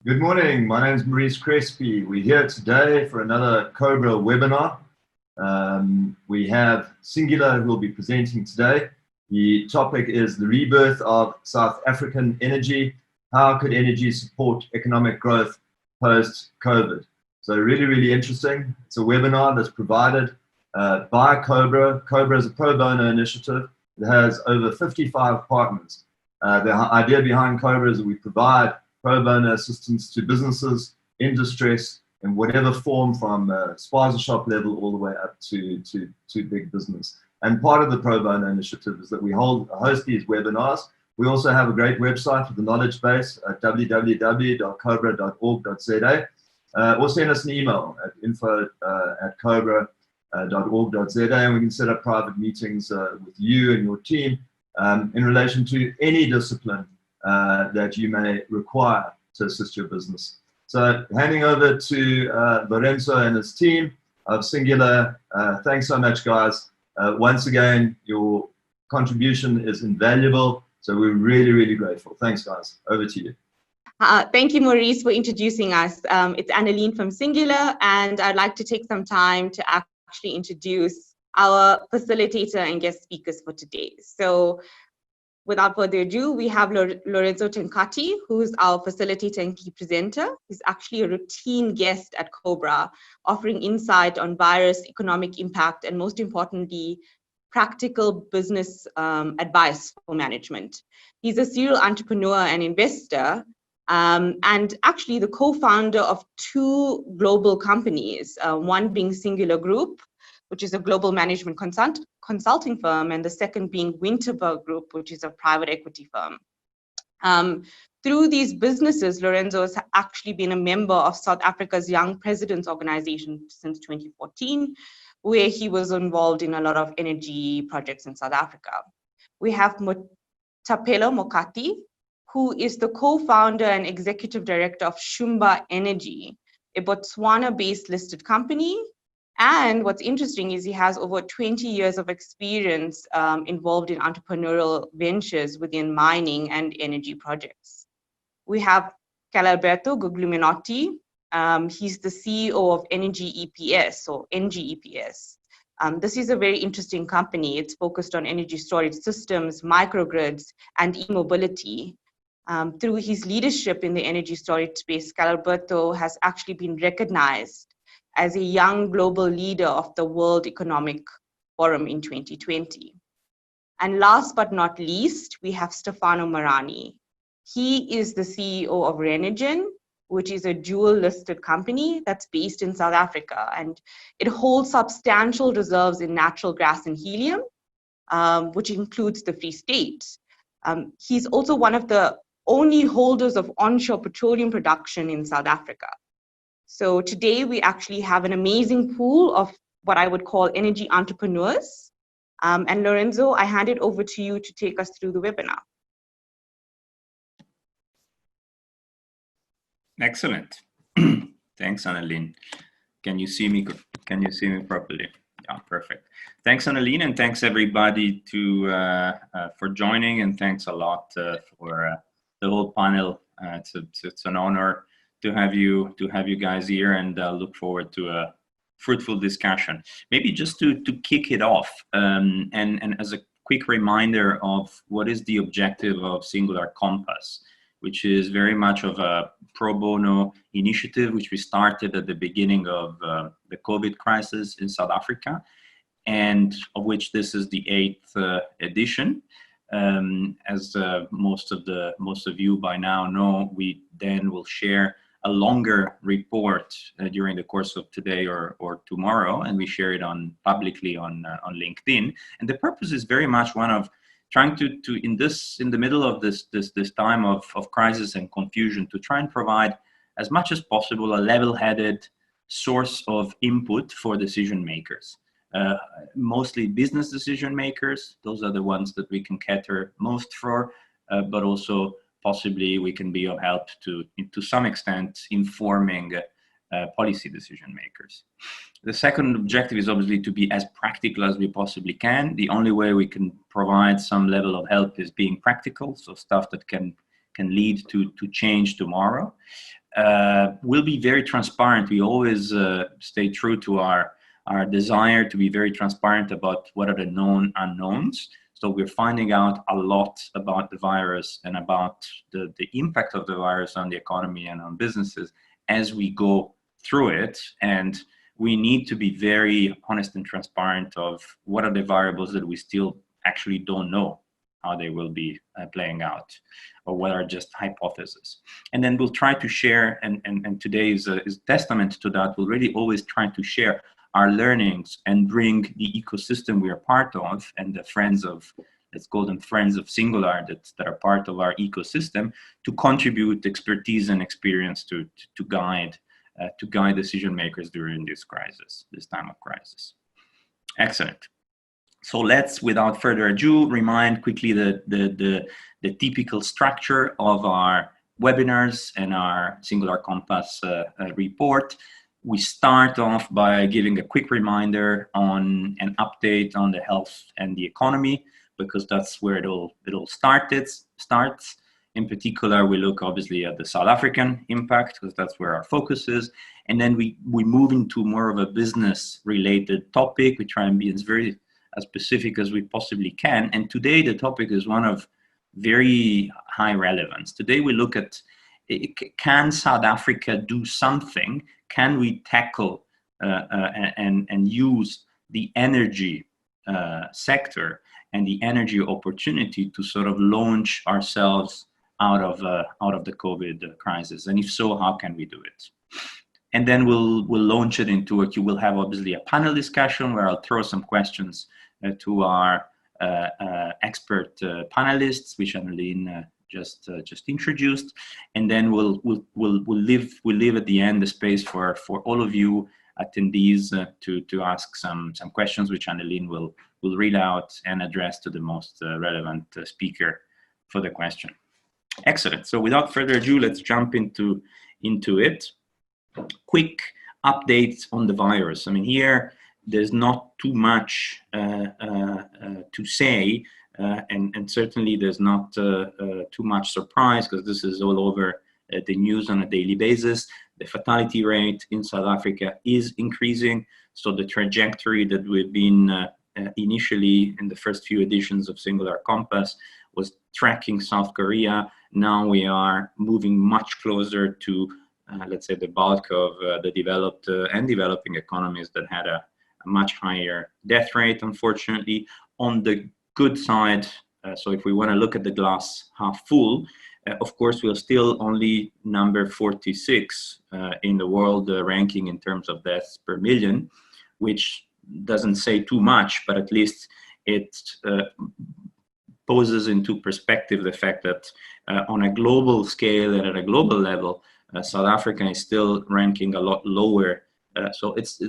Good morning. My name is Maurice Crespi. We're here today for another COBRA webinar. We have Singular who will be presenting today. The topic is the rebirth of South African energy. How could energy support economic growth post-COVID? So really interesting. It's a webinar that's provided by COBRA. COBRA is a pro bono initiative. It has over 55 partners. The idea behind COBRA is that we provide pro bono assistance to businesses in distress in whatever form, from spaza shop level all the way up to big business. And part of the pro bono initiative is that we host these webinars. We also have a great website with a knowledge base at www.cobra.org.za, or send us an email at info@cobra.org.za, and we can set up private meetings with you and your team in relation to any discipline that you may require to assist your business. So handing over to Lorenzo and his team of Singular. Thanks so much, guys. Once again, your contribution is invaluable. So we're really grateful. Thanks, guys. Over to you. Thank you, Maurice, for introducing us. It's Annaline from Singular, and I'd like to take some time to actually introduce our facilitator and guest speakers for today. So without further ado, we have Lorenzo Tencati, who's our facilitator and key presenter. He's actually a routine guest at COBRA, offering insight on virus, economic impact, and most importantly, practical business advice for management. He's a serial entrepreneur and investor, and actually the co-founder of two global companies, one being Singular Group, which is a global management consulting firm, and the second being Winterberg Group, which is a private equity firm. Through these businesses, Lorenzo has actually been a member of South Africa's Young Presidents Organization since 2014, where he was involved in a lot of energy projects in South Africa. We have Thapelo Mokhathi, who is the co-founder and executive director of Shumba Energy, a Botswana-based listed company. And what's interesting is he has over 20 years of experience involved in entrepreneurial ventures within mining and energy projects. We have Carlalberto Guglielminott. He's the CEO of ENGIE EPS, or ENGIE EPS. This is a very interesting company. It's focused on energy storage systems, microgrids, and e-mobility. Through his leadership in the energy storage space, Carlalberto has actually been recognized as a young global leader of the World Economic Forum in 2020. And last but not least, we have Stefano Marani. He is the CEO of Renergen, which is a dual listed company that's based in South Africa, and it holds substantial reserves in natural gas and helium, which includes the Free State. He's also one of the only holders of onshore petroleum production in South Africa. So today we actually have an amazing pool of what I would call energy entrepreneurs. And Lorenzo, I hand it over to you to take us through the webinar. Excellent. Thanks, Annaline. Can you see me? Can you see me properly? Yeah, perfect. Thanks, Annaline, and thanks everybody for joining, and thanks a lot for the whole panel. It's an honor to have you guys here, and look forward to a fruitful discussion. Maybe just to kick it off, and as a quick reminder of what is the objective of Singular Compass, which is very much of a pro bono initiative, which we started at the beginning of the COVID crisis in South Africa, and of which this is the 8th edition. As most of you by now know, we then will share a longer report during the course of today or tomorrow, and we share it publicly on LinkedIn. And the purpose is very much one of trying to in the middle of this time of crisis and confusion, to try and provide as much as possible a level-headed source of input for decision makers. Mostly business decision makers. Those are the ones that we can cater most for, but also possibly we can be of help to some extent informing policy decision makers. The second objective is obviously to be as practical as we possibly can. The only way we can provide some level of help is being practical, so stuff that can lead to change tomorrow. We'll be very transparent. We always stay true to our desire to be very transparent about what are the known unknowns. So we're finding out a lot about the virus and about the impact of the virus on the economy and on businesses as we go through it. And we need to be very honest and transparent of what are the variables that we still actually don't know how they will be playing out, or what are just hypotheses. And then we'll try to share, and today is testament to that. We'll really always try to share our learnings and bring the ecosystem we are part of and the friends of, let's call them friends of Singular that are part of our ecosystem, to contribute expertise and experience to guide decision makers during this crisis, this time of crisis. Excellent. So let's, without further ado, remind quickly the typical structure of our webinars and our Singular Compass report. We start off by giving a quick reminder on an update on the health and the economy, because that's where it all starts. In particular, we look obviously at the South African impact, because that's where our focus is. And then we move into more of a business-related topic. We try and be as specific as we possibly can. And today the topic is one of very high relevance. Today we look at, can South Africa do something? Can we tackle and use the energy sector and the energy opportunity to sort of launch ourselves out of the COVID crisis? And if so, how can we do it? And then we'll launch it into a, we'll have obviously a panel discussion where I'll throw some questions to our expert panelists, which Annelien just introduced, and then we'll leave at the end the space for all of you attendees to ask some questions, which Annelien will read out and address to the most relevant speaker for the question. Excellent. So without further ado, let's jump into it. Quick updates on the virus. I mean, here there's not too much to say. And certainly there's not too much surprise, because this is all over the news on a daily basis. The fatality rate in South Africa is increasing. So the trajectory that we've been initially in the first few editions of Singular Compass was tracking South Korea. Now we are moving much closer to, let's say, the bulk of the developed and developing economies that had a much higher death rate, unfortunately. On the good side, so if we want to look at the glass half full, of course, we're still only number 46 in the world ranking in terms of deaths per million, which doesn't say too much, but at least it poses into perspective the fact that on a global scale and at a global level, South Africa is still ranking a lot lower. So it's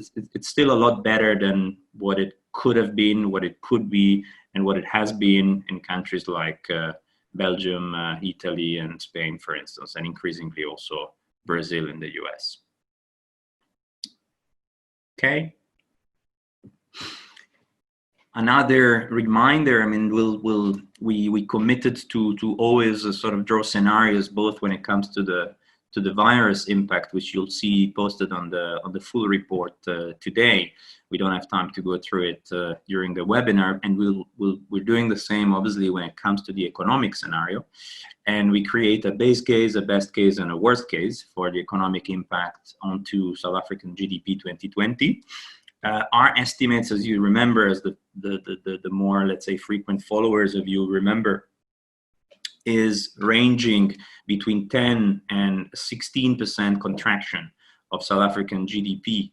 still a lot better than what it could have been, what it could be, and what it has been in countries like Belgium, Italy, and Spain, for instance, and increasingly also Brazil and the US. Okay. Another reminder, I mean, we committed to always sort of draw scenarios, both when it comes to the virus impact, which you'll see posted on the full report today. We don't have time to go through it during the webinar, and we're doing the same obviously when it comes to the economic scenario. And we create a base case, a best case, and a worst case for the economic impact onto South African GDP 2020. Our estimates, as you remember, as the more, let's say, frequent followers of you remember, is ranging between 10 and 16% contraction of South African GDP,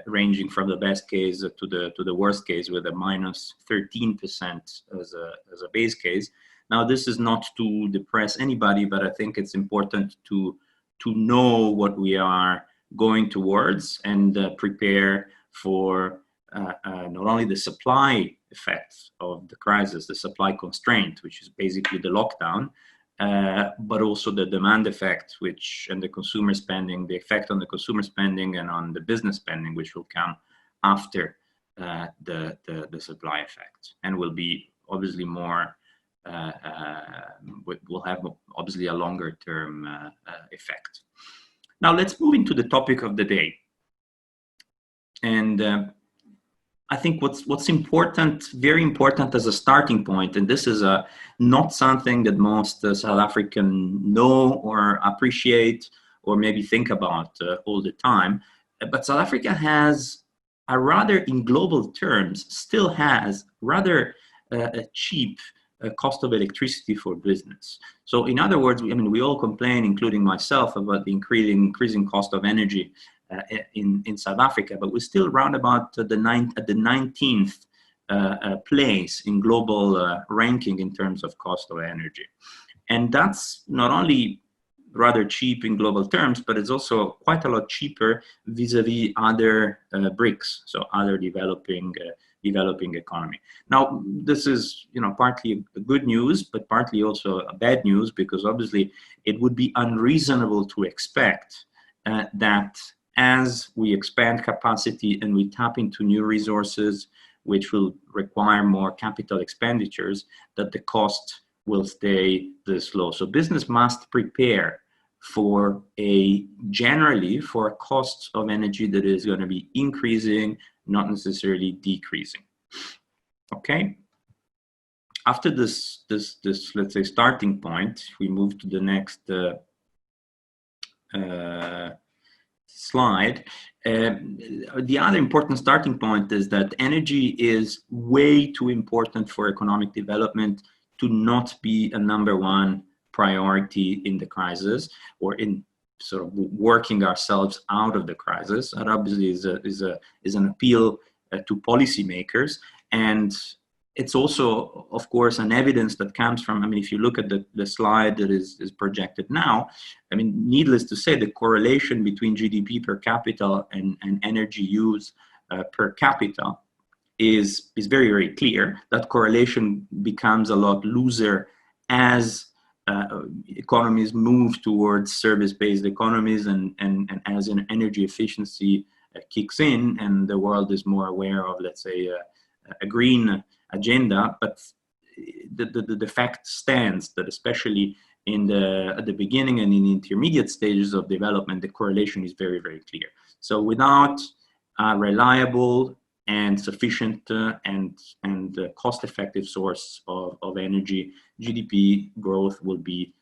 ranging from the best case to the worst case, with a minus 13% as a base case. Now, this is not to depress anybody, but I think it's important to know what we are going towards and prepare for not only the supply effects of the crisis, the supply constraint, which is basically the lockdown, but also the demand effect, and the consumer spending, the effect on the consumer spending and on the business spending, which will come after the supply effect, and will be obviously more will have obviously a longer term effect. Now let's move into the topic of the day. And I think what's important, very important as a starting point, and this is not something that most South Africans know or appreciate or maybe think about all the time, but South Africa has a rather, in global terms, still has rather a cheap cost of electricity for business. So in other words, we all complain, including myself, about the increasing cost of energy in South Africa, but we're still around about the 19th place in global ranking in terms of cost of energy. And that's not only rather cheap in global terms, but it's also quite a lot cheaper vis-a-vis other BRICS, so other developing economy. Now, this is partly good news, but partly also a bad news, because obviously it would be unreasonable to expect that as we expand capacity and we tap into new resources, which will require more capital expenditures, that the cost will stay this low. So business must prepare for generally for a cost of energy that is going to be increasing, not necessarily decreasing. Okay. After this let's say starting point, we move to the next slide. The other important starting point is that energy is way too important for economic development to not be a #1 priority in the crisis, or in sort of working ourselves out of the crisis. That obviously is an appeal to policymakers, and it's also, of course, an evidence that comes from, if you look at the slide that is projected now, needless to say, the correlation between GDP per capita and energy use per capita is very, very clear. That correlation becomes a lot looser as economies move towards service-based economies and as an energy efficiency kicks in and the world is more aware of, let's say, a green agenda. But the fact stands that especially at the beginning and in the intermediate stages of development, the correlation is very, very clear. So without a reliable and sufficient and cost-effective source of energy, GDP growth will be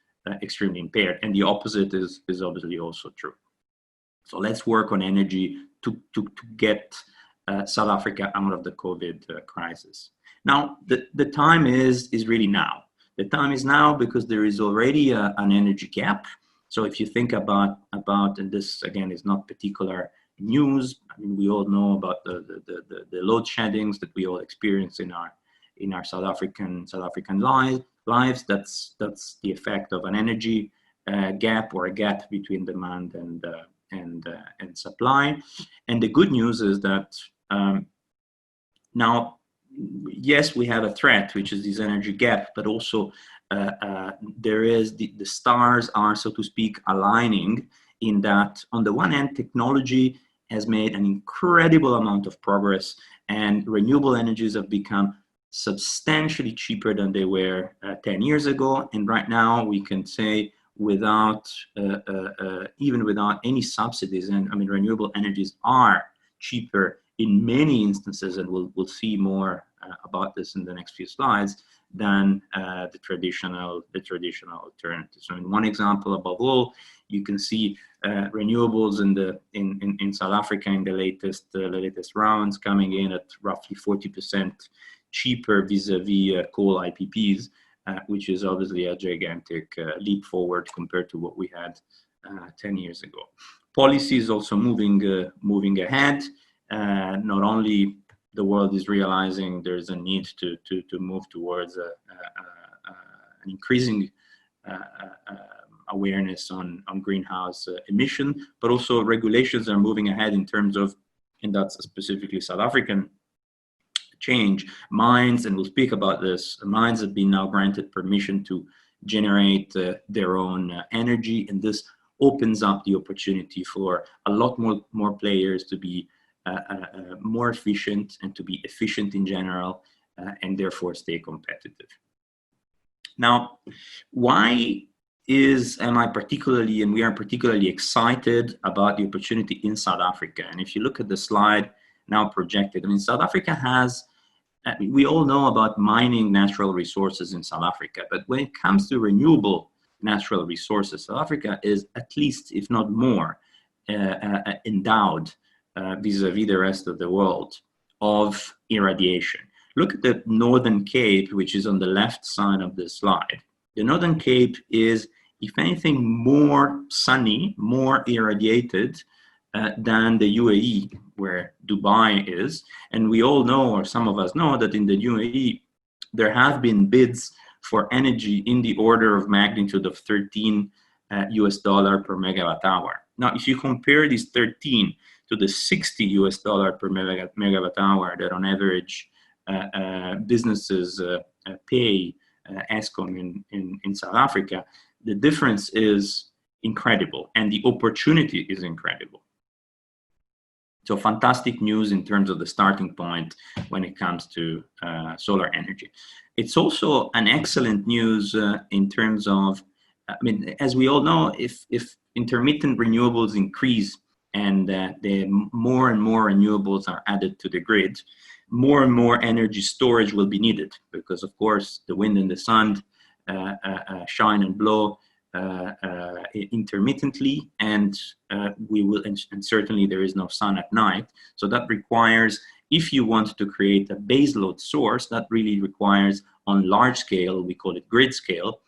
extremely impaired. And the opposite is obviously also true. So let's work on energy to get South Africa out of the COVID crisis. Now, the time is really now. The time is now because there is already an energy gap. So if you think about, and this again is not particular news, we all know about the load sheddings that we all experience in our South African lives. That's the effect of an energy gap, or a gap between demand and supply. And the good news is that now, yes, we have a threat, which is this energy gap, but also there is the stars are, so to speak, aligning in that, on the one hand, technology has made an incredible amount of progress, and renewable energies have become substantially cheaper than they were 10 years ago. And right now we can say, without even without any subsidies, and renewable energies are cheaper in many instances, and we'll see more about this in the next few slides, than the traditional alternatives. So in one example above all, you can see renewables in South Africa in the latest rounds coming in at roughly 40% cheaper vis-a-vis coal IPPs, which is obviously a gigantic leap forward compared to what we had 10 years ago. Policy is also moving ahead. Not only the world is realizing there's a need to move towards an increasing awareness on greenhouse emission, but also regulations are moving ahead in terms of, and that's specifically South African change, mines, and we'll speak about this, mines have been now granted permission to generate their own energy, and this opens up the opportunity for a lot more players to be more efficient and to be efficient in general, and therefore stay competitive. Now, why am I particularly, and we are particularly excited about the opportunity in South Africa? And if you look at the slide now projected, I mean, South Africa has, we all know about mining natural resources in South Africa, but when it comes to renewable natural resources, South Africa is at least, if not more, endowed vis-a-vis the rest of the world of irradiation. Look at the Northern Cape, which is on the left side of the slide. The Northern Cape is, if anything, more sunny, more irradiated than the UAE, where Dubai is. And we all know, or some of us know, that in the UAE, there have been bids for energy in the order of magnitude of 13 US dollar per megawatt hour. Now, if you compare these 13 to the 60 US dollar per megawatt hour that on average businesses pay Eskom in South Africa, the difference is incredible, and the opportunity is incredible. So fantastic news in terms of the starting point when it comes to solar energy. It's also an excellent news in terms of, I mean, as we all know, if intermittent renewables increase and the more and more renewables are added to the grid, more and more energy storage will be needed, because of course the wind and the sun shine and blow intermittently, and we will, and certainly there is no sun at night. So that requires, if you want to create a baseload source, that really requires on large scale, we call it grid scale,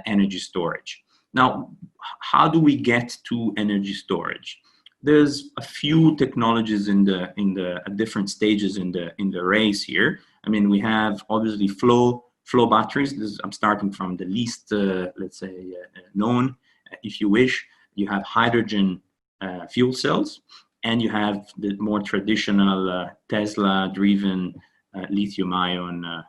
energy storage. Now, how do we get to energy storage? There's a few technologies in the different stages in the race here. I mean, we have obviously flow batteries. I'm starting from the least, let's say, known, if you wish. You have hydrogen fuel cells, and you have the more traditional Tesla-driven lithium-ion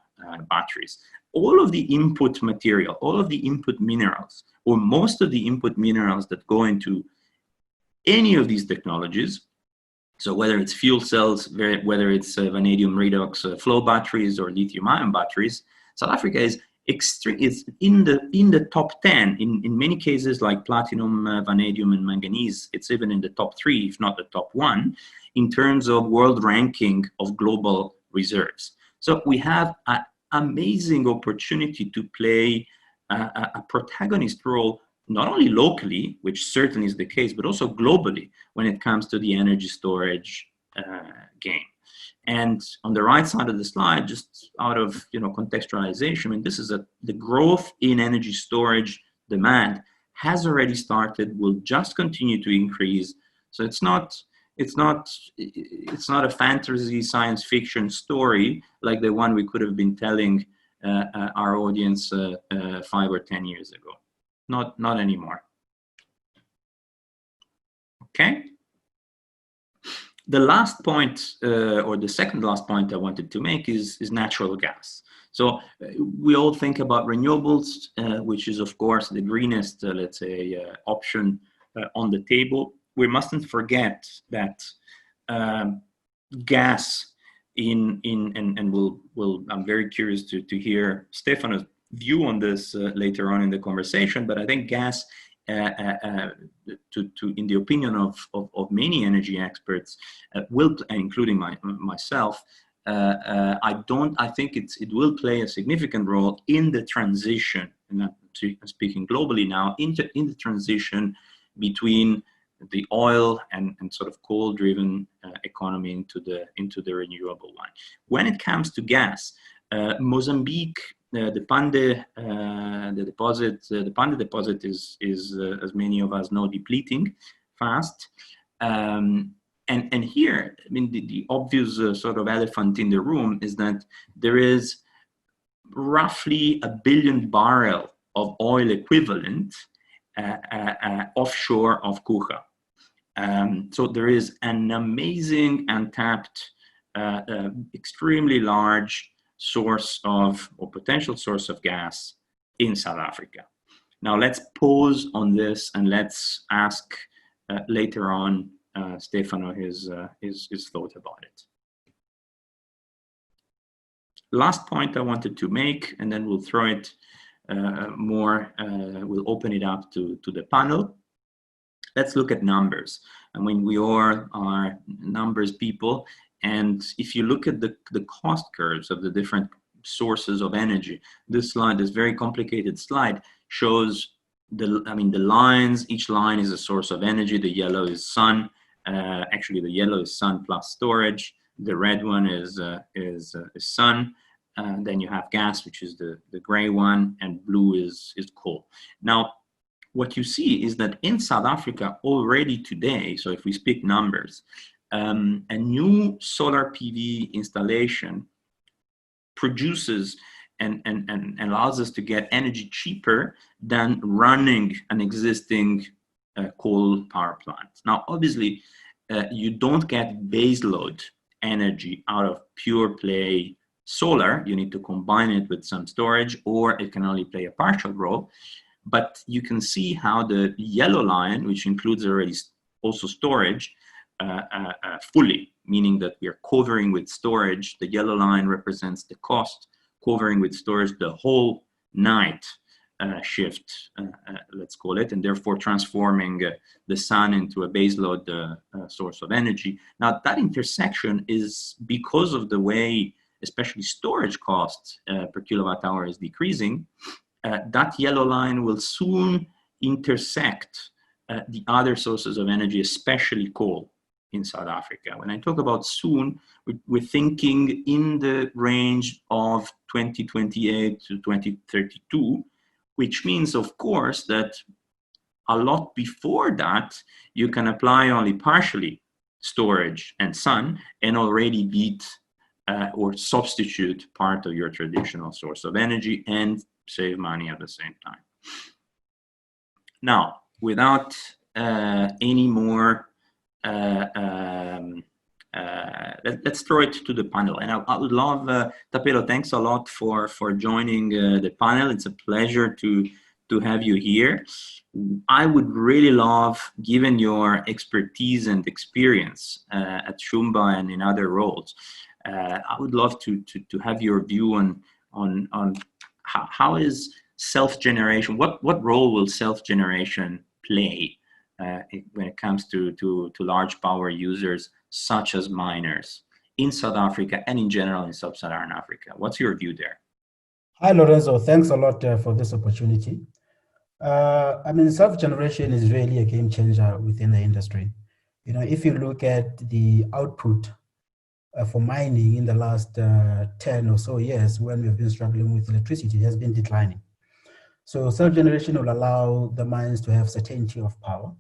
batteries. All of the input material, all of the input minerals, or most of the input minerals that go into any of these technologies, so whether it's fuel cells, whether it's vanadium redox flow batteries or lithium-ion batteries, South Africa is in the top 10. In many cases, like platinum, vanadium, and manganese, it's even in the top 3, if not the top 1, in terms of world ranking of global reserves. So we have an amazing opportunity to play a protagonist role, not only locally, which certainly is the case, but also globally when it comes to the energy storage game. And on the right side of the slide, just out of contextualization, I mean, this is the growth in energy storage demand has already started, will just continue to increase. So it's not a fantasy science fiction story like the one we could have been telling our audience 5 or 10 years ago. Not anymore. Okay. The last point, or the second last point I wanted to make is natural gas. So we all think about renewables, which is of course the greenest, let's say, option on the table. We mustn't forget that gas and I'm very curious to hear Stefano's view on this later on in the conversation, but I think gas, in the opinion of many energy experts, including myself, I think it will play a significant role in the transition, and I'm speaking globally now, in the transition between the oil and sort of coal-driven economy into the renewable one. When it comes to gas, Mozambique, the Pande deposit is as many of us know, depleting fast. And here, I mean, the obvious sort of elephant in the room is that there is roughly 1 billion barrels of oil equivalent offshore of Kucha. So there is an amazing untapped, extremely large source of, or potential source of gas in South Africa. Now let's pause on this and let's ask later on Stefano his thought about it. Last point I wanted to make, and then we'll throw it we'll open it up to the panel. Let's look at numbers. I mean, we all are numbers people, and if you look at the cost curves of the different sources of energy, this slide, this very complicated slide, shows the lines. Each line is a source of energy. The yellow is sun. Actually, the yellow is sun plus storage. The red one is sun. Then you have gas, which is the gray one, and blue is coal. Now, what you see is that in South Africa already today, so if we speak numbers, a new solar PV installation produces and allows us to get energy cheaper than running an existing coal power plant. Now, obviously, you don't get baseload energy out of pure play solar. You need to combine it with some storage, or it can only play a partial role. But you can see how the yellow line, which includes already also storage, fully, meaning that we are covering with storage. The yellow line represents the cost, covering with storage the whole night shift, let's call it, and therefore transforming the sun into a baseload source of energy. Now, that intersection is because of the way, especially storage costs per kilowatt hour is decreasing. That yellow line will soon intersect the other sources of energy, especially coal in South Africa. When I talk about soon, we're thinking in the range of 2028 to 2032, which means, of course, that a lot before that, you can apply only partially storage and sun and already beat or substitute part of your traditional source of energy and save money at the same time. Now, without any more, let's throw it to the panel. And I would love, Thapelo, thanks a lot for joining the panel. It's a pleasure to have you here. I would really love, given your expertise and experience at Shumba and in other roles, I would love to have your view on how is self-generation, what role will self-generation play when it comes to large power users such as miners in South Africa and in general in sub-Saharan Africa? What's your view there? Hi, Lorenzo. Thanks a lot for this opportunity. I mean, self-generation is really a game changer within the industry. You know, if you look at the output for mining in the last 10 or so years, when we've been struggling with electricity, it has been declining. So self-generation will allow the mines to have certainty of power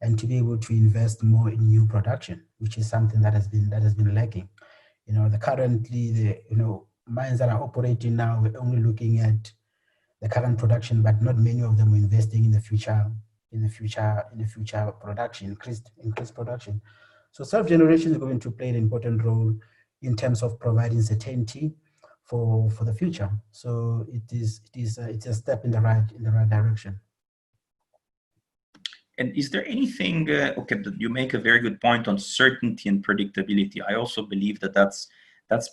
and to be able to invest more in new production, which is something that has been lacking. You know, currently mines that are operating now, we're only looking at the current production, but not many of them are investing in the future production, increased production. So self-generation is going to play an important role in terms of providing certainty for the future. So it's a step in the right direction. And is there anything? Okay, you make a very good point on certainty and predictability. I also believe that's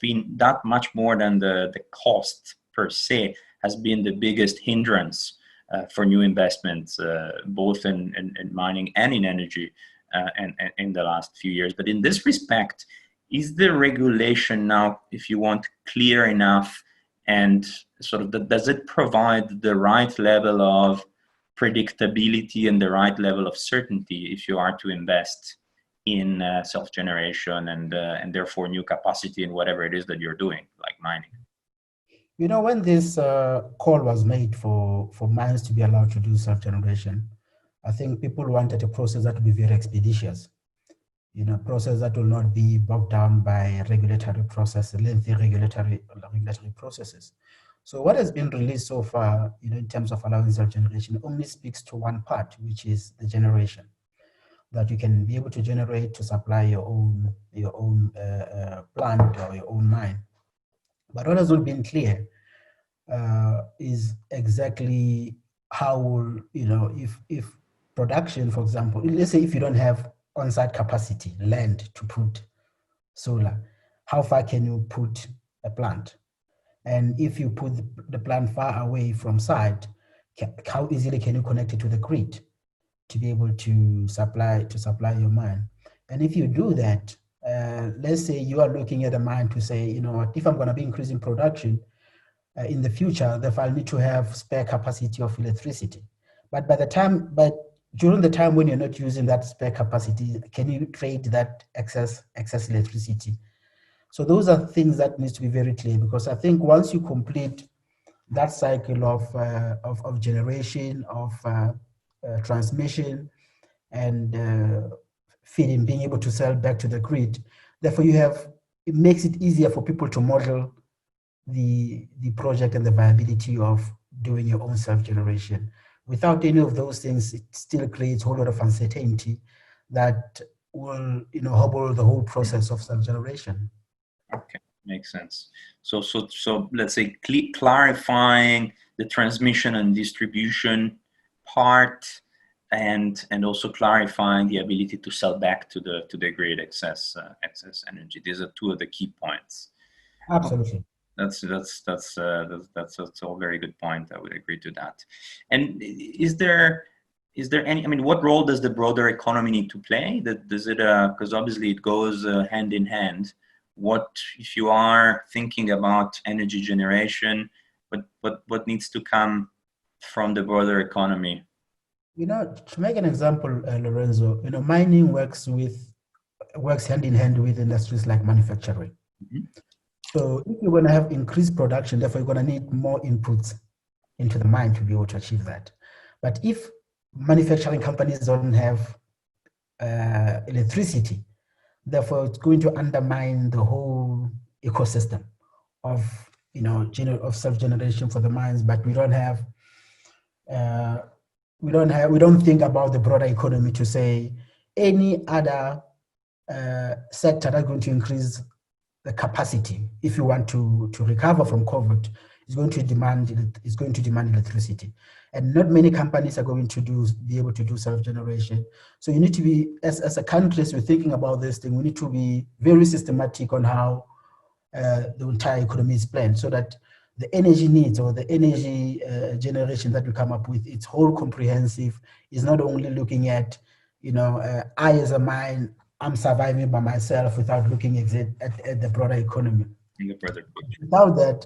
been that much more than the cost per se has been the biggest hindrance for new investments, both in mining and in energy. And in the last few years. But in this respect, is the regulation now, if you want, clear enough, and sort of does it provide the right level of predictability and the right level of certainty if you are to invest in self-generation and therefore new capacity in whatever it is that you're doing, like mining? You know, when this call was made for mines to be allowed to do self-generation, I think people wanted a process that would be very expeditious, you know, a process that will not be bogged down by regulatory process, lengthy regulatory processes. So what has been released so far, you know, in terms of allowing self-generation, only speaks to one part, which is the generation, that you can be able to generate to supply your own plant or your own mine. But what has not been clear is exactly how, you know, if production, for example, let's say if you don't have on-site capacity, land to put solar, how far can you put a plant? And if you put the plant far away from site, how easily can you connect it to the grid to be able to supply your mine? And if you do that, let's say you are looking at a mine to say, you know what, if I'm going to be increasing production in the future, therefore I'll need to have spare capacity of electricity. But during the time when you're not using that spare capacity, can you trade that excess electricity? So those are things that needs to be very clear, because I think once you complete that cycle of generation, of transmission, and feeding, being able to sell back to the grid, therefore it makes it easier for people to model the project and the viability of doing your own self-generation. Without any of those things, it still creates a whole lot of uncertainty that will, hobble the whole process of self-generation. Okay, makes sense. So let's say clarifying the transmission and distribution part, and also clarifying the ability to sell back to the grid excess energy. These are two of the key points. Absolutely. That's a very good point. I would agree to that. And is there any, what role does the broader economy need to play? Does it, because obviously it goes hand in hand. What if you are thinking about energy generation, what needs to come from the broader economy? To make an example, Lorenzo, mining works hand in hand with industries like manufacturing. Mm-hmm. So if you're going to have increased production, therefore you're going to need more inputs into the mine to be able to achieve that. But if manufacturing companies don't have electricity, therefore it's going to undermine the whole ecosystem of self-generation for the mines. But we don't think about the broader economy to say any other sector that's going to increase the capacity, if you want to recover from COVID, is going to demand electricity, and not many companies are going to be able to do self-generation. So you need to be, as a country, as we're thinking about this thing, we need to be very systematic on how the entire economy is planned, so that the energy needs or the energy generation that we come up with, it's whole comprehensive. Is not only looking at, I as a mine, I'm surviving by myself, without looking at the broader economy. Without that,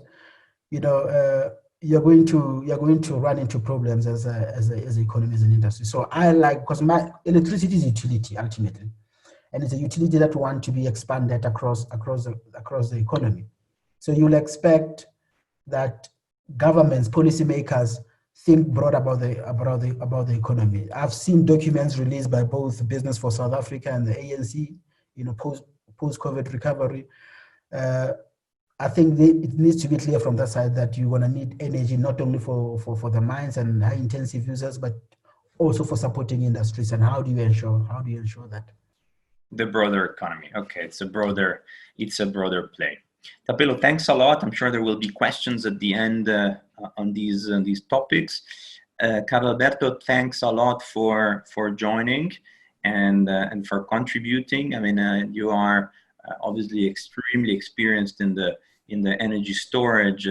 you're going to run into problems as an economy, as an industry. So because my electricity is a utility ultimately, and it's a utility that want to be expanded across the economy. So you'll expect that governments, policymakers, think broad about the economy. I've seen documents released by both Business for South Africa and the ANC, post-COVID recovery. I think it needs to be clear from that side that you're going to need energy not only for the mines and high-intensive users, but also for supporting industries. And how do you ensure that? The broader economy. Okay, it's a broader play. Thapelo, thanks a lot. I'm sure there will be questions at the end on these topics. Carlalberto, thanks a lot for joining and for contributing. You are obviously extremely experienced in the energy storage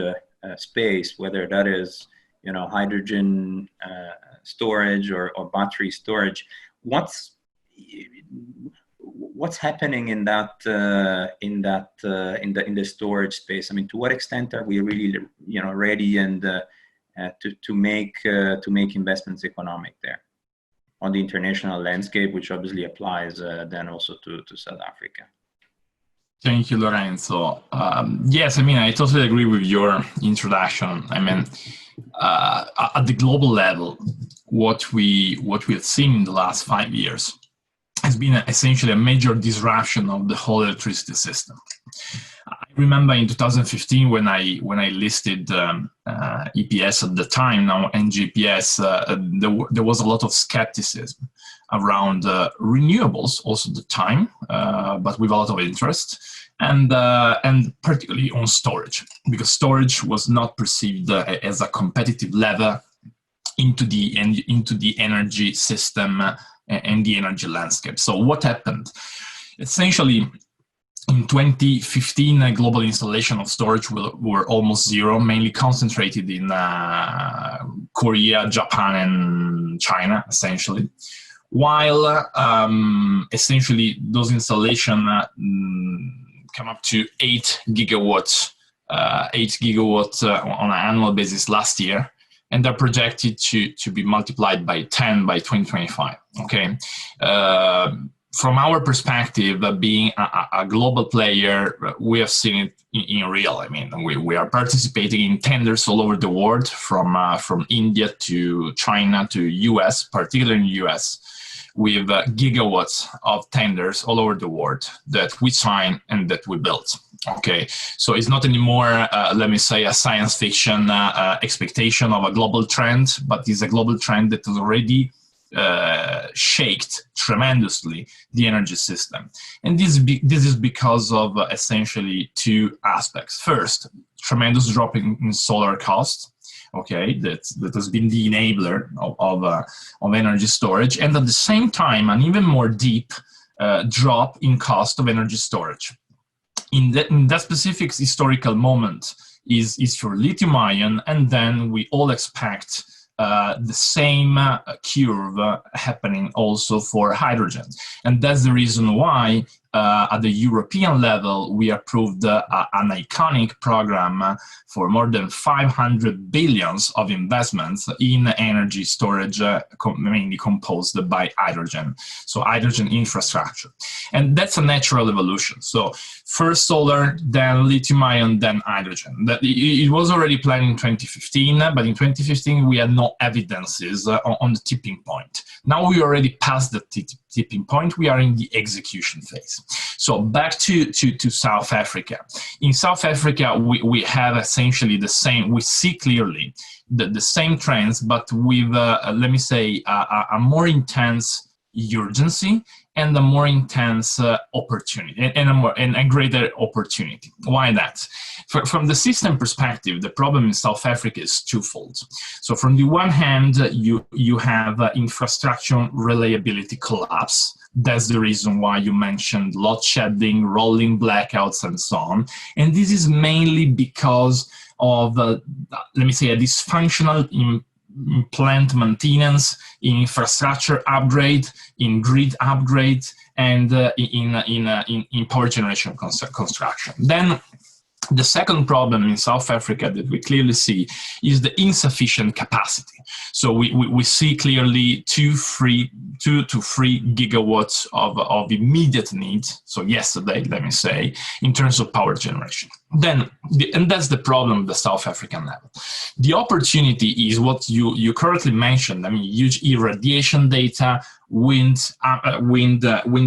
space, whether that is hydrogen storage or battery storage. What's happening in the storage space? To what extent are we really ready and to make investments economic there on the international landscape, which obviously applies then also to South Africa? Thank you, Lorenzo. Yes, I totally agree with your introduction. At the global level, what we have seen in the last 5 years has been essentially a major disruption of the whole electricity system. I remember in 2015 when I listed EPS at the time, now ENGIE EPS, there was a lot of skepticism around renewables also at the time, but with a lot of interest, and particularly on storage, because storage was not perceived as a competitive lever into the energy system and the energy landscape. So what happened? Essentially, in 2015, global installation of storage were almost zero, mainly concentrated in Korea, Japan, and China, essentially. While essentially those installations come up to 8 gigawatts on an annual basis last year, and they're projected to be multiplied by 10 by 2025. Okay. From our perspective, being a global player, we have seen it in real. I mean, we are participating in tenders all over the world, from India to China to US, particularly in the US, with gigawatts of tenders all over the world that we sign and that we build. Okay, so it's not anymore, let me say, a science fiction expectation of a global trend, but it's a global trend that has already shaked tremendously the energy system. And this is because of essentially two aspects. First, tremendous drop in solar costs. Okay, that has been the enabler of energy storage, and at the same time, an even more deep drop in cost of energy storage. In that specific historical moment is for lithium-ion, and then we all expect the same curve happening also for hydrogen. And that's the reason why at the European level, we approved an iconic program for more than 500 billions of investments in energy storage, mainly composed by hydrogen. So hydrogen infrastructure. And that's a natural evolution. So first solar, then lithium-ion, then hydrogen. It was already planned in 2015, but in 2015, we had no evidences on the tipping point. Now we already passed the tipping point. We are in the execution phase. So back to South Africa. In South Africa, we have essentially the same, we see clearly the same trends, but with, let me say, a more intense urgency and a more intense opportunity, and a greater opportunity. Why that? From the system perspective, the problem in South Africa is twofold. So from the one hand, you have infrastructure reliability collapse. That's the reason why you mentioned load shedding, rolling blackouts, and so on. And this is mainly because of, let me say, a dysfunctional plant maintenance, in infrastructure upgrade, in grid upgrade, and in power generation construction. Then the second problem in South Africa that we clearly see is the insufficient capacity. So we see clearly 2 to 3 gigawatts of immediate need. So yesterday, let me say, in terms of power generation. And that's the problem at the South African level. The opportunity is what you correctly mentioned. I mean, huge irradiation data, wind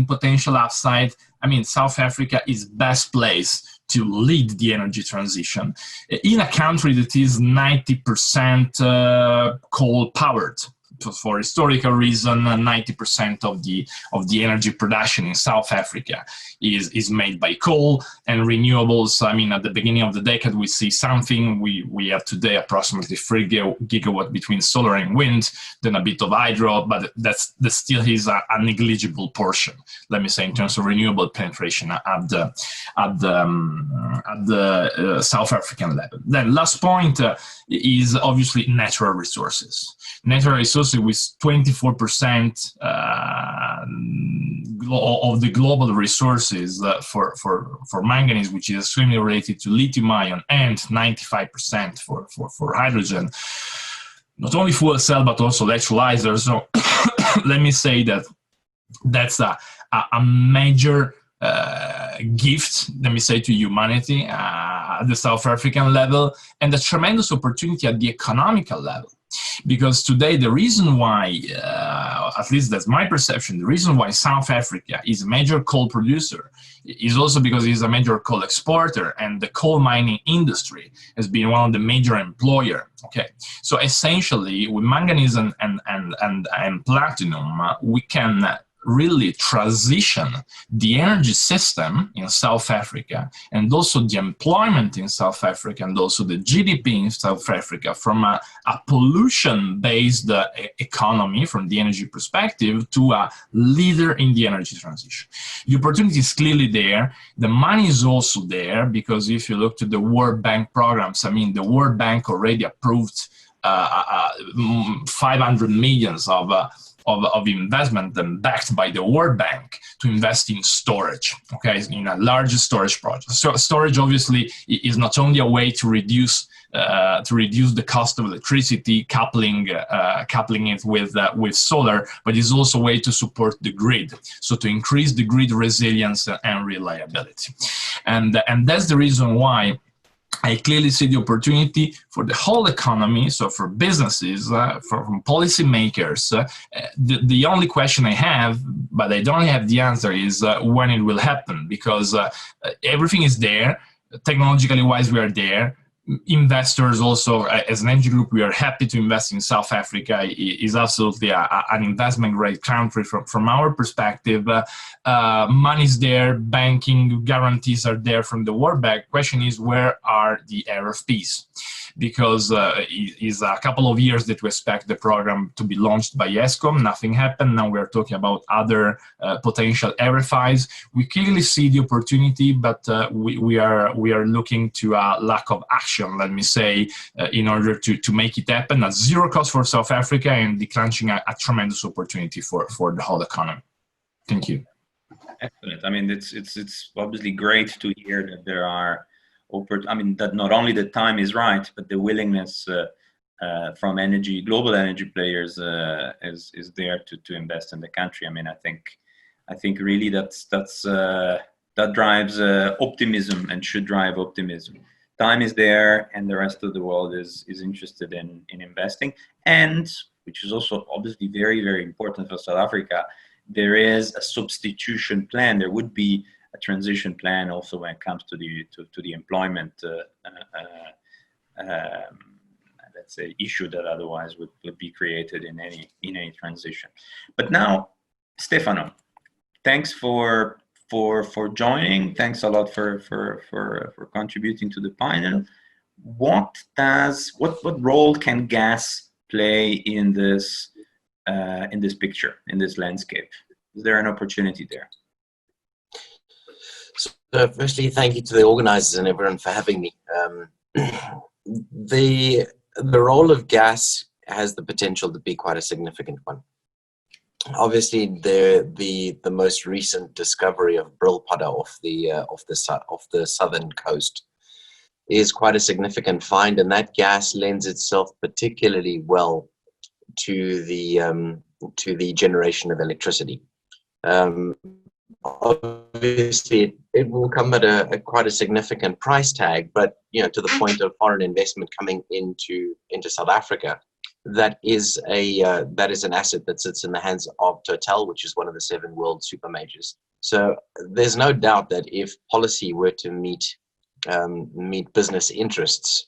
potential upside. I mean, South Africa is best placed to lead the energy transition in a country that is 90% coal powered. For historical reason, 90% of the energy production in South Africa is made by coal and renewables. I mean, at the beginning of the decade, we see something. We have today approximately 3 gigawatt between solar and wind, then a bit of hydro, but that still is a negligible portion, let me say, in terms of renewable penetration at the South African level. Then last point is obviously natural resources. Natural resources with 24% of the global resources for manganese, which is extremely related to lithium-ion, and 95% for hydrogen. Not only fuel cell, but also electrolyzers. So let me say that that's a major gift, let me say, to humanity at the South African level, and a tremendous opportunity at the economical level. Because today, the reason why, at least that's my perception, the reason why South Africa is a major coal producer is also because it's a major coal exporter, and the coal mining industry has been one of the major employer. Okay, so essentially with manganese and platinum, we can really transition the energy system in South Africa, and also the employment in South Africa, and also the GDP in South Africa, from a pollution-based economy from the energy perspective to a leader in the energy transition. The opportunity is clearly there. The money is also there, because if you look to the World Bank programs, I mean, the World Bank already approved 500 million of investment and backed by the World Bank to invest in storage, okay, in a large storage project. So storage obviously is not only a way to reduce the cost of electricity, coupling it with solar, but it's also a way to support the grid, so to increase the grid resilience and reliability. And that's the reason why I clearly see the opportunity for the whole economy, so for businesses, from policymakers. The only question I have, but I don't have the answer, is when it will happen, because everything is there. Technologically wise, we are there. Investors also, as an ENGIE group, we are happy to invest in South Africa. It is absolutely an investment grade country from our perspective. Money's there, banking guarantees are there from the World Bank. Question is, where are the RFPs? Because it's a couple of years that we expect the program to be launched by ESCOM. Nothing happened. Now we're talking about other potential RFIs. We clearly see the opportunity, but we are looking to a lack of action, let me say, in order to make it happen at zero cost for South Africa, and declenching a tremendous opportunity for the whole economy. Thank you. Excellent. I mean, it's obviously great to hear that there are, I mean, that not only the time is right, but the willingness from global energy players is there to invest in the country. I mean, I think really that drives optimism, and should drive optimism. Time is there, and the rest of the world is interested in investing, and which is also obviously very, very important for South Africa. There is a substitution plan. There would be a transition plan also when it comes to the employment, let's say, issue that otherwise would be created in any transition. But now, Stefano, thanks for joining. Thanks a lot for contributing to the panel. What role can gas play in this picture, in this landscape? Is there an opportunity there? So firstly, thank you to the organizers and everyone for having me. The role of gas has the potential to be quite a significant one. Obviously, the most recent discovery of Brilpotter off the southern coast is quite a significant find, and that gas lends itself particularly well to the generation of electricity. Obviously, it will come at quite a significant price tag, but to the point of foreign investment coming into South Africa, that is an asset that sits in the hands of Total, which is one of the 7 world super majors. So there's no doubt that if policy were to meet business interests,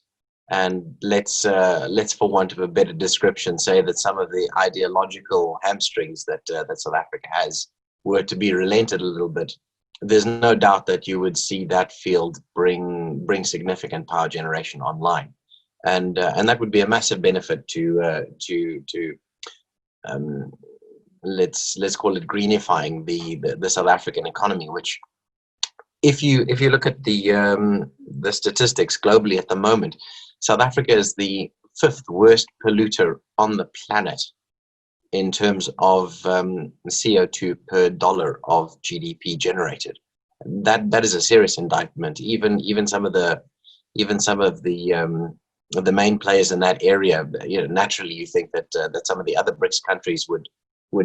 and let's for want of a better description say that some of the ideological hamstrings that South Africa has were to be relented a little bit, there's no doubt that you would see that field bring significant power generation online, and that would be a massive benefit to let's call it greenifying the South African economy. Which, if you look at the statistics globally at the moment, South Africa is the 5th worst polluter on the planet in terms of CO2 per dollar of GDP generated. That is a serious indictment. Even some of the main players in that area, naturally you think that some of the other BRICS countries would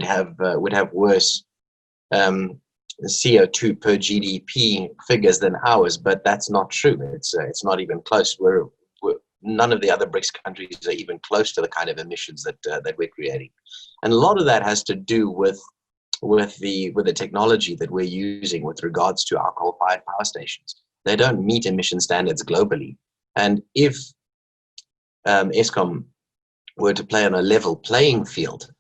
have worse CO2 per GDP figures than ours, but that's not true. It's not even close. None of the other BRICS countries are even close to the kind of emissions that we're creating, and a lot of that has to do with the technology that we're using with regards to our coal-fired power stations. They don't meet emission standards globally, and if ESCOM were to play on a level playing field,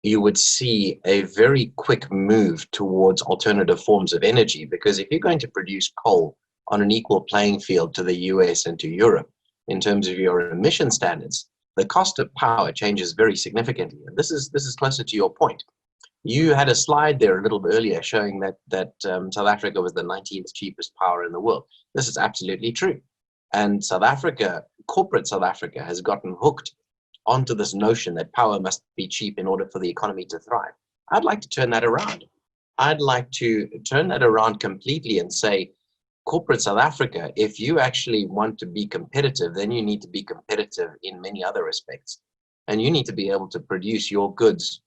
you would see a very quick move towards alternative forms of energy, because if you're going to produce coal on an equal playing field to the US and to Europe in terms of your emission standards, the cost of power changes very significantly. And this is closer to your point. You had a slide there a little bit earlier showing that South Africa was the 19th cheapest power in the world. This is absolutely true. And South Africa, corporate South Africa, has gotten hooked onto this notion that power must be cheap in order for the economy to thrive. I'd like to turn that around. I'd like to turn that around completely and say, corporate South Africa, if you actually want to be competitive, then you need to be competitive in many other respects. And you need to be able to produce your goods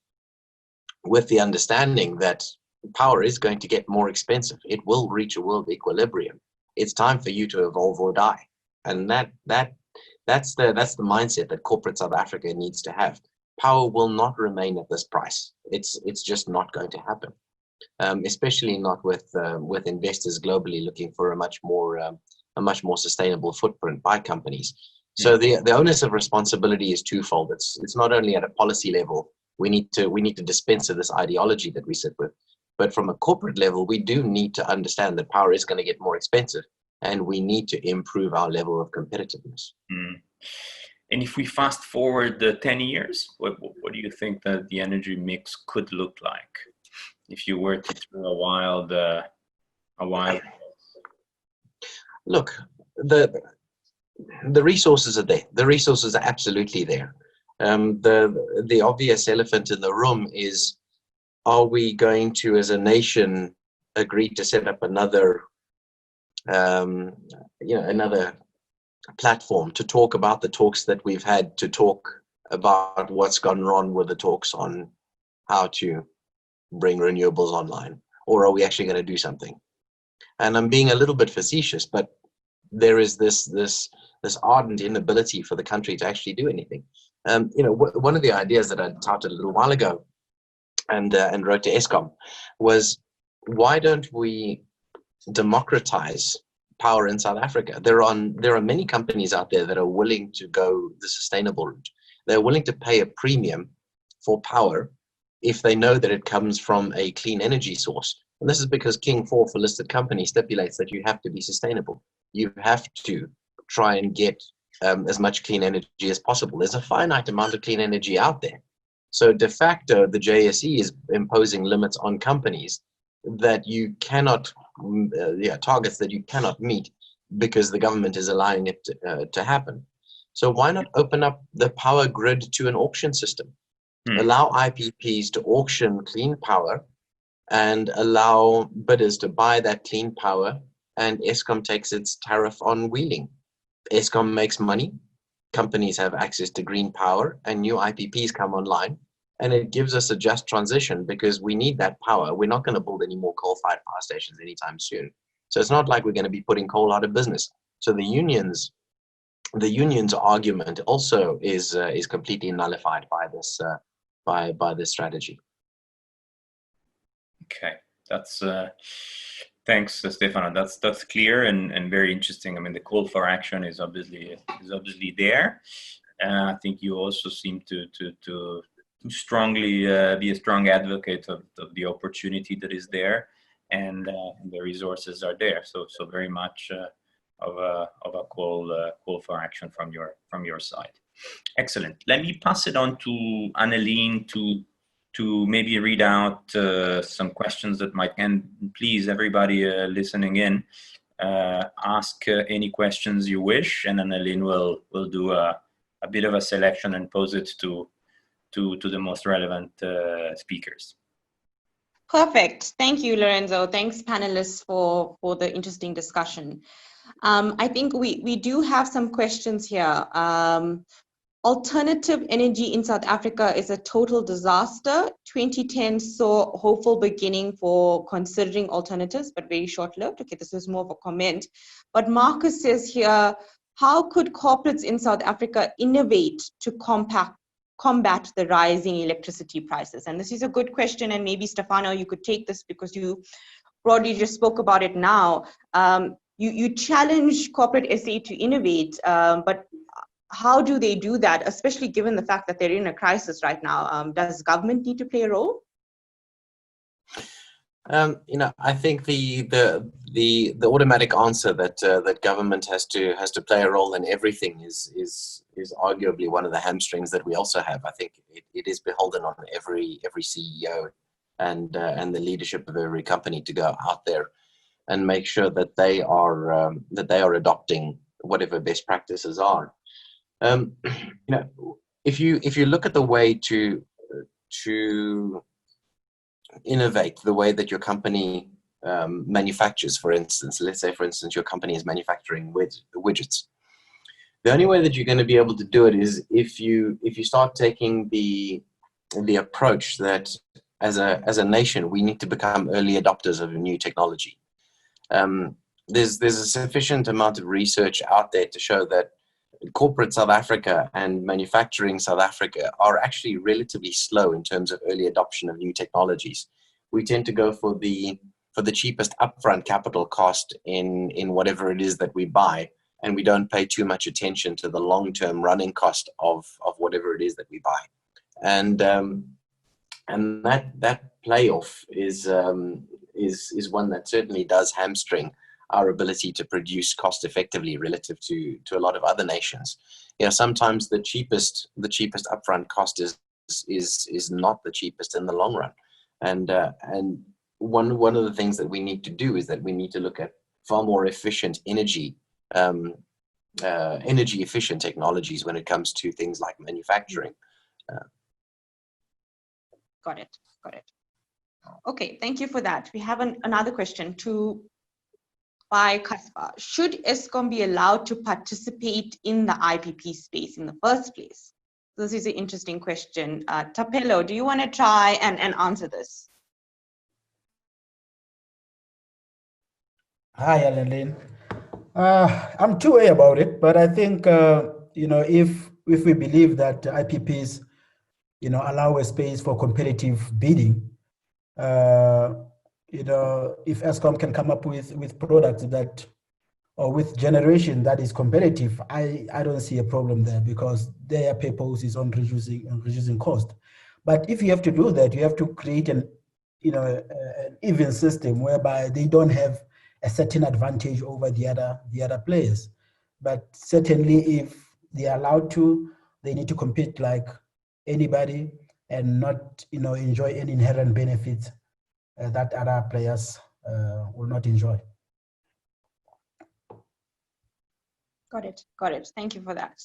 with the understanding that power is going to get more expensive. It will reach a world equilibrium. It's time for you to evolve or die. And that's the mindset that corporate South Africa needs to have. Power will not remain at this price. It's just not going to happen. Especially not with investors globally looking for a much more sustainable footprint by companies. So the onus of responsibility is twofold. It's not only at a policy level. We need to dispense of this ideology that we sit with, but from a corporate level, we do need to understand that power is going to get more expensive, and we need to improve our level of competitiveness. And if we fast forward 10 years, what do you think that the energy mix could look like? If you were to throw a wild look, the resources are there. The resources are absolutely there. The obvious elephant in the room is, are we going to, as a nation, agree to set up another platform to talk about the talks that we've had, to talk about what's gone wrong with the talks on how to bring renewables online, or are we actually going to do something? And I'm being a little bit facetious, but there is this ardent inability for the country to actually do anything. One of the ideas that I touted a little while ago and wrote to Eskom was, why don't we democratize power in South Africa? There are many companies out there that are willing to go the sustainable route. They're willing to pay a premium for power if they know that it comes from a clean energy source. And this is because King 4 for listed companies stipulates that you have to be sustainable. You have to try and get as much clean energy as possible. There's a finite amount of clean energy out there. So de facto, the JSE is imposing limits on companies that you cannot, targets that you cannot meet because the government is allowing it to happen. So why not open up the power grid to an auction system? Allow IPPs to auction clean power and allow bidders to buy that clean power, and Eskom takes its tariff on wheeling. Eskom makes money, companies have access to green power, and new IPPs come online, and it gives us a just transition because we need that power. We're not going to build any more coal-fired power stations anytime soon. So it's not like we're going to be putting coal out of business. So the union's argument also is completely nullified by this by this strategy. Okay, that's thanks, Stefano. That's clear and very interesting. I mean, the call for action is obviously there. I think you also seem to strongly be a strong advocate of the opportunity that is there, and the resources are there. So very much of a call for action from your side. Excellent. Let me pass it on to Anneline to maybe read out some questions that might, and please, everybody listening in, ask any questions you wish, and Anneline will do a bit of a selection and pose it to the most relevant speakers. Perfect. Thank you, Lorenzo. Thanks, panelists, for the interesting discussion. I think we do have some questions here. Alternative energy in South Africa is a total disaster. 2010 saw hopeful beginning for considering alternatives, but very short-lived. Okay, this is more of a comment. But Marcus says here, how could corporates in South Africa innovate to combat the rising electricity prices? And this is a good question, and maybe Stefano, you could take this because you broadly just spoke about it now. You challenge corporate SA to innovate, but how do they do that, especially given the fact that they're in a crisis right now? Does government need to play a role? You know, I think the automatic answer that that government has to play a role in everything is arguably one of the hamstrings that we also have. I think it is beholden on every CEO and the leadership of every company to go out there and make sure that they are adopting whatever best practices are. You know, if you look at the way to innovate the way that your company manufactures, for instance, let's say, for instance, your company is manufacturing widgets. The only way that you're going to be able to do it is if you start taking the approach that as a nation we need to become early adopters of new technology. There's a sufficient amount of research out there to show that corporate South Africa and manufacturing South Africa are actually relatively slow in terms of early adoption of new technologies. We tend to go for the cheapest upfront capital cost in whatever it is that we buy, and we don't pay too much attention to the long-term running cost of whatever it is that we buy. And that playoff is one that certainly does hamstring our ability to produce cost effectively relative to a lot of other nations. You know, sometimes the cheapest upfront cost is not the cheapest in the long run. And one of the things that we need to do is that we need to look at far more efficient energy efficient technologies when it comes to things like manufacturing. Got it. Okay, thank you for that. We have another question by Kaspa. Should Eskom be allowed to participate in the IPP space in the first place? This is an interesting question. Thapelo, do you want to try and answer this? Hi, Annalene. I'm two-way about it, but I think you know, if we believe that IPPs, you know, allow a space for competitive bidding, you know, if Eskom can come up with products that, or with generation that is competitive, I don't see a problem there, because their purpose is on reducing cost. But if you have to do that, you have to create an even system whereby they don't have a certain advantage over the other players. But certainly, if they are allowed to, they need to compete like anybody and not, you know, enjoy any inherent benefits that other players will not enjoy. Got it. Thank you for that.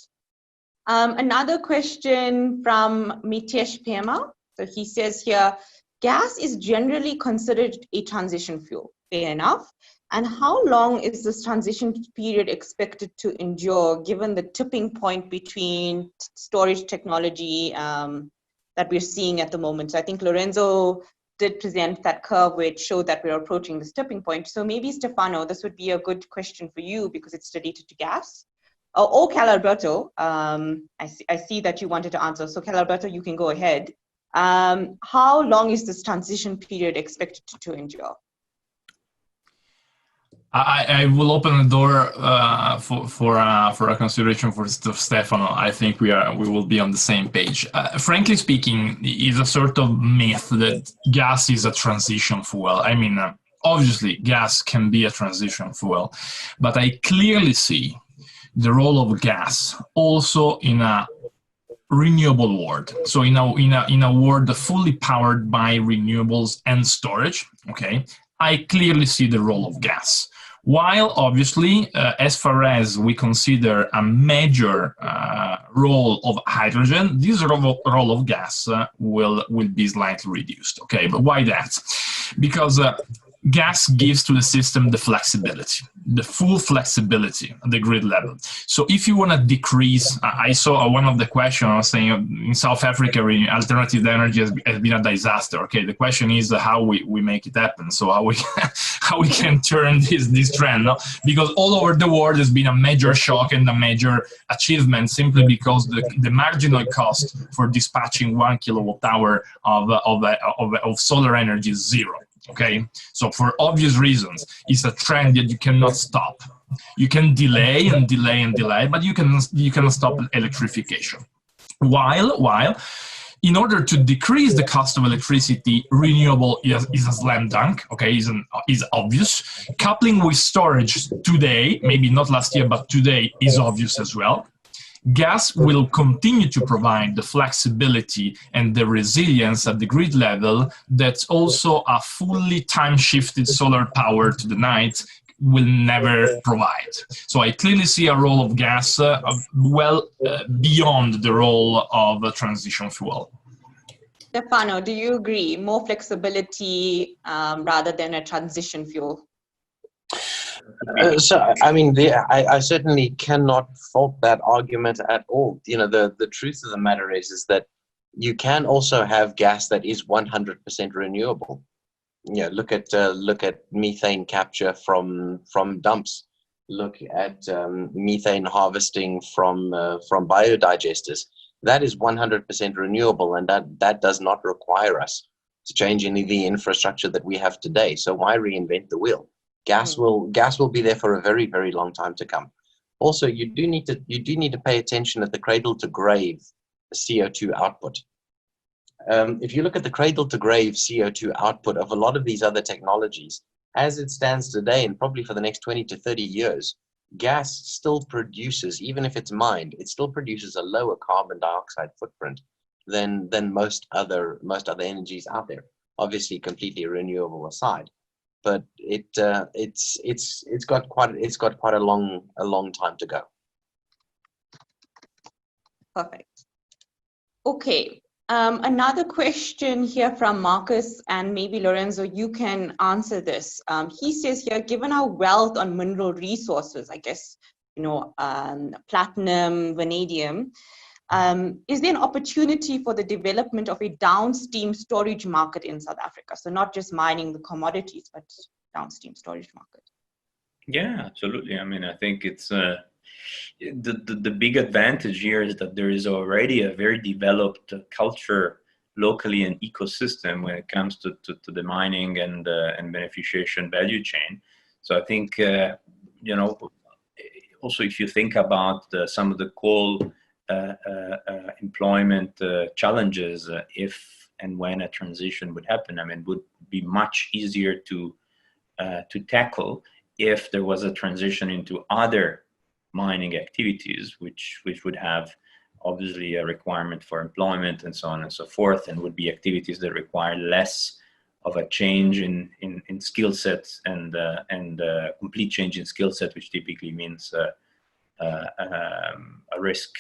Another question from Mitesh Pema. So he says here, gas is generally considered a transition fuel. Fair enough. And how long is this transition period expected to endure, given the tipping point between storage technology that we're seeing at the moment? So I think Lorenzo did present that curve which showed that we're approaching this tipping point. So maybe Stefano, this would be a good question for you because it's related to gas. Or Carlalberto, I see that you wanted to answer. So Carlalberto, you can go ahead. How long is this transition period expected to endure? I will open the door for a consideration for Stefano. I think we will be on the same page. Frankly speaking, it's a sort of myth that gas is a transition fuel. I mean, obviously, gas can be a transition fuel, but I clearly see the role of gas also in a renewable world. So in a world fully powered by renewables and storage. Okay, I clearly see the role of gas. While obviously, as far as we consider a major role of hydrogen, this role of gas will be slightly reduced. Okay, but why that? Because gas gives to the system the flexibility, the full flexibility at the grid level. So if you want to decrease, I saw one of the questions saying in South Africa, alternative energy has been a disaster. Okay, the question is how we make it happen. So how we can turn this trend, no? Because all over the world has been a major shock and a major achievement simply because the marginal cost for dispatching 1 kilowatt hour of solar energy is zero. Okay, so for obvious reasons, it's a trend that you cannot stop. You can delay and delay and delay, but you can stop electrification. While in order to decrease the cost of electricity, renewable is a slam dunk, okay, is obvious. Coupling with storage today, maybe not last year, but today is obvious as well. Gas will continue to provide the flexibility and the resilience at the grid level that also a fully time-shifted solar power to the night will never provide. So I clearly see a role of gas beyond the role of a transition fuel. Stefano, do you agree? More flexibility rather than a transition fuel? So, I mean, I certainly cannot fault that argument at all. You know, the truth of the matter is that you can also have gas that is 100% renewable. You know, look at methane capture from dumps. Look at methane harvesting from biodigesters. That is 100% renewable, and that does not require us to change any of the infrastructure that we have today. So why reinvent the wheel? Gas will be there for a very, very long time to come. Also, you do need to pay attention at the cradle to grave CO2 output. If you look at the cradle to grave CO2 output of a lot of these other technologies, as it stands today, and probably for the next 20 to 30 years, gas still produces, even if it's mined, it still produces a lower carbon dioxide footprint than most other energies out there. Obviously, completely renewable aside, but it's got quite a long time to go. Perfect. Okay. Another question here from Marcus, and maybe Lorenzo, you can answer this. He says here, given our wealth on mineral resources, I guess, platinum, vanadium, is there an opportunity for the development of a downstream storage market in South Africa? So not just mining the commodities, but downstream storage market. Yeah, absolutely. I mean, I think it's the big advantage here is that there is already a very developed culture locally and ecosystem when it comes to the mining and beneficiation value chain. So I think also if you think about some of the coal employment challenges, if and when a transition would happen, I mean, would be much easier to tackle if there was a transition into other mining activities, which would have obviously a requirement for employment and so on and so forth, and would be activities that require less of a change in skill sets and complete change in skill set, which typically means a risk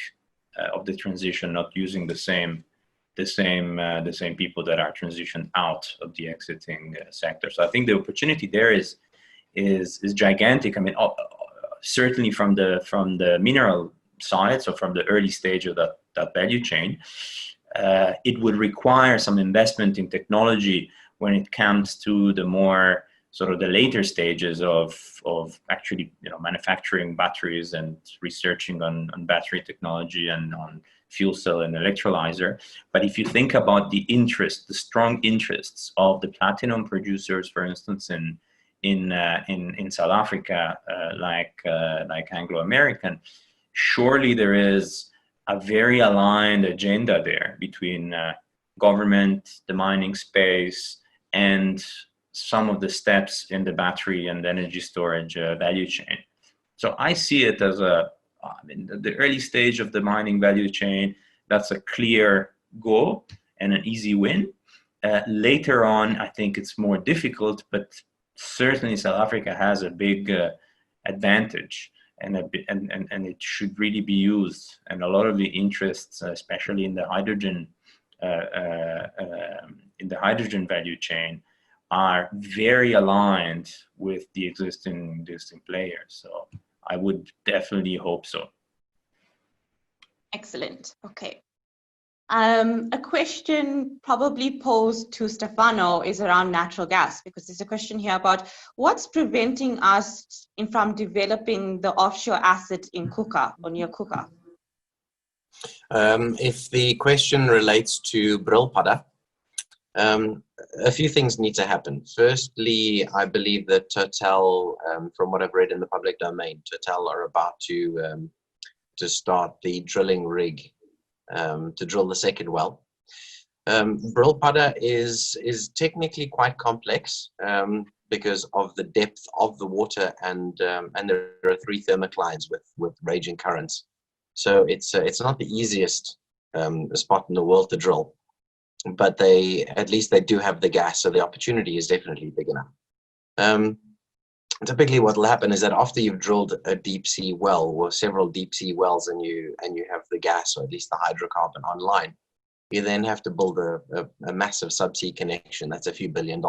of the transition, not using the same people that are transitioned out of the exiting sector. So I think the opportunity there is gigantic. I mean, certainly from the mineral side, so from the early stage of that value chain, it would require some investment in technology when it comes to the more sort of the later stages of actually manufacturing batteries and researching on battery technology and on fuel cell and electrolyzer. But if you think about the strong interests of the platinum producers, for instance, in South Africa, like Anglo-American, surely there is a very aligned agenda there between government, the mining space, and some of the steps in the battery and energy storage value chain. So I see it as the early stage of the mining value chain. That's a clear go and an easy win. Later on, I think it's more difficult, but certainly South Africa has a big advantage, and it should really be used. And a lot of the interests, especially in the hydrogen value chain, are very aligned with the existing players. So I would definitely hope so. Excellent. Okay. A question probably posed to Stefano is around natural gas, because there's a question here about what's preventing us from developing the offshore asset in Kruger or near Kruger? If the question relates to Brilpada, A few things need to happen. Firstly, I believe that Total, from what I've read in the public domain, Total are about to start the drilling rig to drill the second well. Brillpada is technically quite complex because of the depth of the water, and there are 3 thermoclines with raging currents. So it's not the easiest spot in the world to drill, but at least they do have the gas, so the opportunity is definitely big enough. Typically what will happen is that after you've drilled a deep sea well or several deep sea wells and you have the gas, or at least the hydrocarbon, online, you then have to build a massive subsea connection. That's a few $1 billion.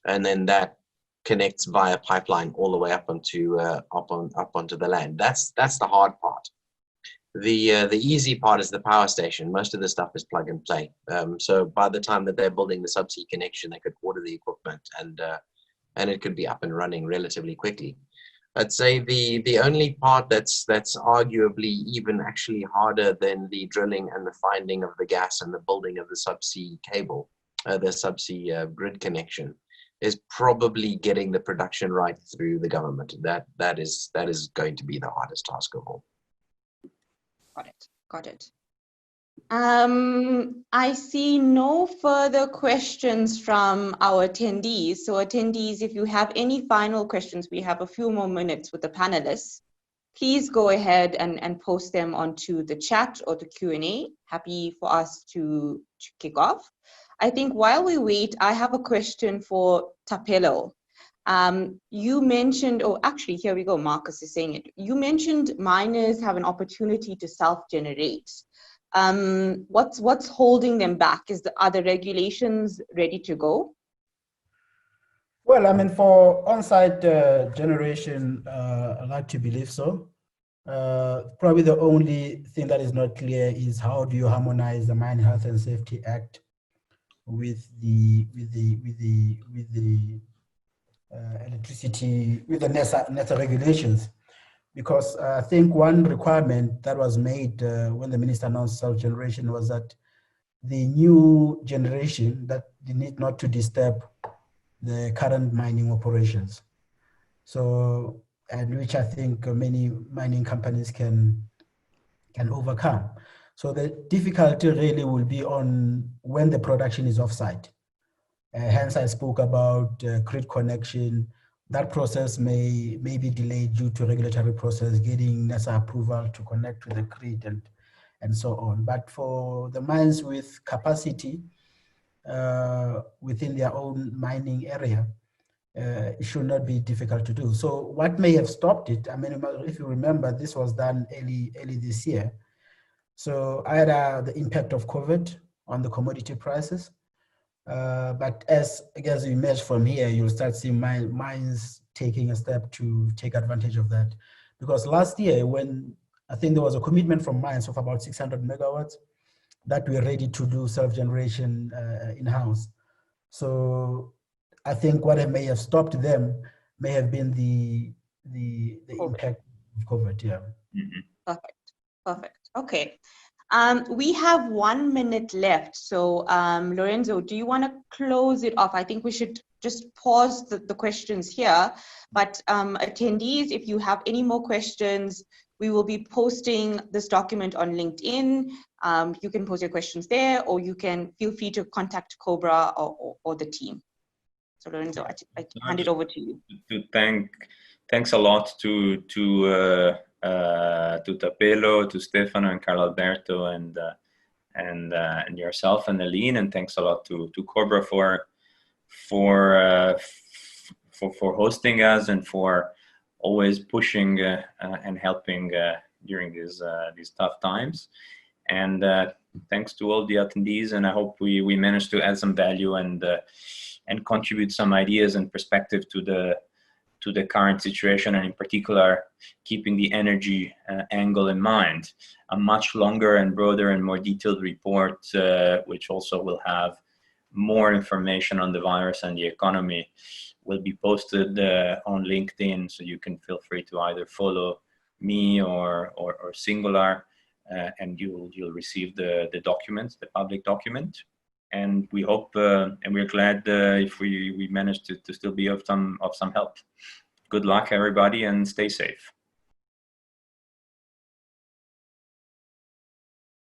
And then that connects via pipeline all the way up onto the land. That's the hard part. The easy part is the power station. Most of the stuff is plug and play. So by the time that they're building the subsea connection, they could order the equipment and it could be up and running relatively quickly. I'd say the only part that's arguably even actually harder than the drilling and the finding of the gas and the building of the subsea cable, the subsea grid connection, is probably getting the production right through the government. That is going to be the hardest task of all. Got it. I see no further questions from our attendees. So attendees, if you have any final questions, we have a few more minutes with the panelists. Please go ahead and post them onto the chat or the Q&A. Happy for us to kick off. I think while we wait, I have a question for Thapelo. You mentioned, oh, actually, here we go, Marcus is saying it. You mentioned miners have an opportunity to self-generate. What's holding them back? Are the regulations ready to go? Well, I mean, for on-site generation, I'd like to believe so. Probably the only thing that is not clear is how do you harmonize the Mine Health and Safety Act with the electricity, with the NESA regulations. Because I think one requirement that was made when the minister announced self-generation was that the new generation, that they need not to disturb the current mining operations. So, and which I think many mining companies can overcome. So the difficulty really will be on when the production is offsite. Hence I spoke about grid connection. That process may be delayed due to regulatory process, getting NESA approval to connect to the grid and so on. But for the mines with capacity within their own mining area, it should not be difficult to do. So what may have stopped it, I mean, if you remember, this was done early this year. So either the impact of COVID on the commodity prices, but as you emerge from here, you'll start seeing mines taking a step to take advantage of that. Because last year, when I think there was a commitment from mines of about 600 megawatts that we're ready to do self-generation in-house. So I think what may have stopped them may have been the impact of COVID, yeah. Mm-hmm. Perfect, okay. We have 1 minute left. So Lorenzo, do you want to close it off? I think we should just pause the questions here, but attendees, if you have any more questions, we will be posting this document on LinkedIn. You can post your questions there, or you can feel free to contact COBRA or the team. So Lorenzo, I hand it over to you. Thanks a lot to Thapelo, to Stefano and Carlalberto, and yourself and Aline, and thanks a lot to COBRA for hosting us and for always pushing and helping during these tough times. And thanks to all the attendees, and I hope we managed to add some value and contribute some ideas and perspective to the current situation, and in particular, keeping the energy angle in mind. A much longer and broader and more detailed report, which also will have more information on the virus and the economy, will be posted on LinkedIn, so you can feel free to either follow me or Singular, and you'll receive the document, the public document. and we hope and we're glad if we manage to still be of some help. Good luck, everybody, and stay safe.